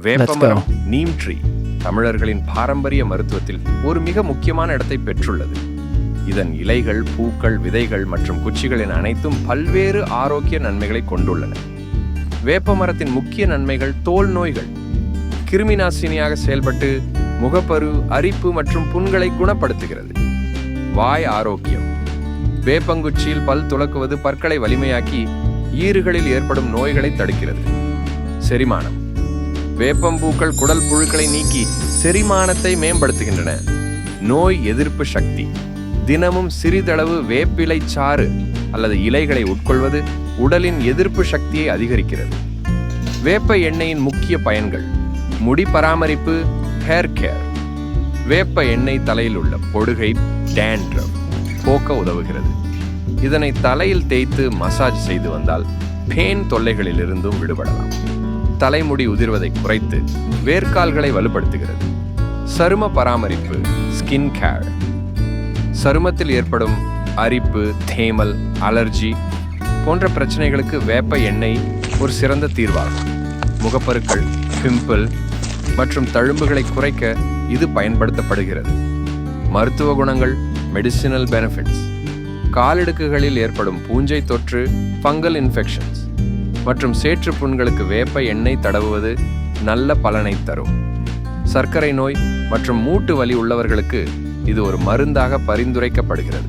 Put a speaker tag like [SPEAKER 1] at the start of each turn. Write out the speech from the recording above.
[SPEAKER 1] வேப்பமரம் நீம் ட்ரீ தமிழர்களின் பாரம்பரிய மருத்துவத்தில் ஒரு மிக முக்கியமான இடத்தை பெற்றுள்ளது. இதன் இலைகள், பூக்கள், விதைகள் மற்றும் குச்சிகள் என அனைத்தும் பல்வேறு ஆரோக்கிய நன்மைகளை கொண்டுள்ளன. வேப்பமரத்தின் முக்கிய நன்மைகள்: தோல் நோய்கள் கிருமிநாசினியாக செயல்பட்டு முகப்பரு, அரிப்பு மற்றும் புண்களை குணப்படுத்துகிறது. வாய் ஆரோக்கியம்: வேப்பங்குச்சியில் பல் துலக்குவது பற்களை வலிமையாக்கி ஈறுகளில் ஏற்படும் நோய்களை தடுக்கிறது. செரிமானம்: வேப்பம்பூக்கள் குடல் புழுக்களை நீக்கி செரிமானத்தை மேம்படுத்துகின்றன. நோய் எதிர்ப்பு சக்தி: தினமும் சிறிதளவு வேப்பிலை சாறு அல்லது இலைகளை உட்கொள்வது உடலின் எதிர்ப்பு சக்தியை அதிகரிக்கிறது. வேப்ப எண்ணெயின் முக்கிய பயன்கள்: முடி பராமரிப்பு, ஹேர் கேர். வேப்ப எண்ணெய் தலையில் உள்ள பொடுகை, டேண்ட்ரஃப் போக்க உதவுகிறது. இதனை தலையில் தேய்த்து மசாஜ் செய்து வந்தால் பேன் தொல்லைகளிலிருந்தும் விடுபடலாம். தலைமுடி உதிர்வதை குறைத்து வேர்க்கால்களை வலுப்படுத்துகிறது. சரும பராமரிப்பு, ஸ்கின் கேர். சருமத்தில் ஏற்படும் அரிப்பு, தேமல், அலர்ஜி போன்ற பிரச்சனைகளுக்கு வேப்ப எண்ணெய் ஒரு சிறந்த தீர்வாகும். முகப்பருக்கள், பிம்பிள் மற்றும் தழும்புகளை குறைக்க இது பயன்படுத்தப்படுகிறது. மருத்துவ குணங்கள், மெடிசினல் பெனிஃபிட்ஸ். காலிடுக்குகளில் ஏற்படும் பூஞ்சை தொற்று, ஃபங்கல் இன்ஃபெக்ஷன்ஸ் மற்றும் சேற்று புண்களுக்கு வேப்ப எண்ணெய் தடவுவது நல்ல பலனை தரும். சர்க்கரை நோய் மற்றும் மூட்டு வலி உள்ளவர்களுக்கு இது ஒரு மருந்தாக பரிந்துரைக்கப்படுகிறது.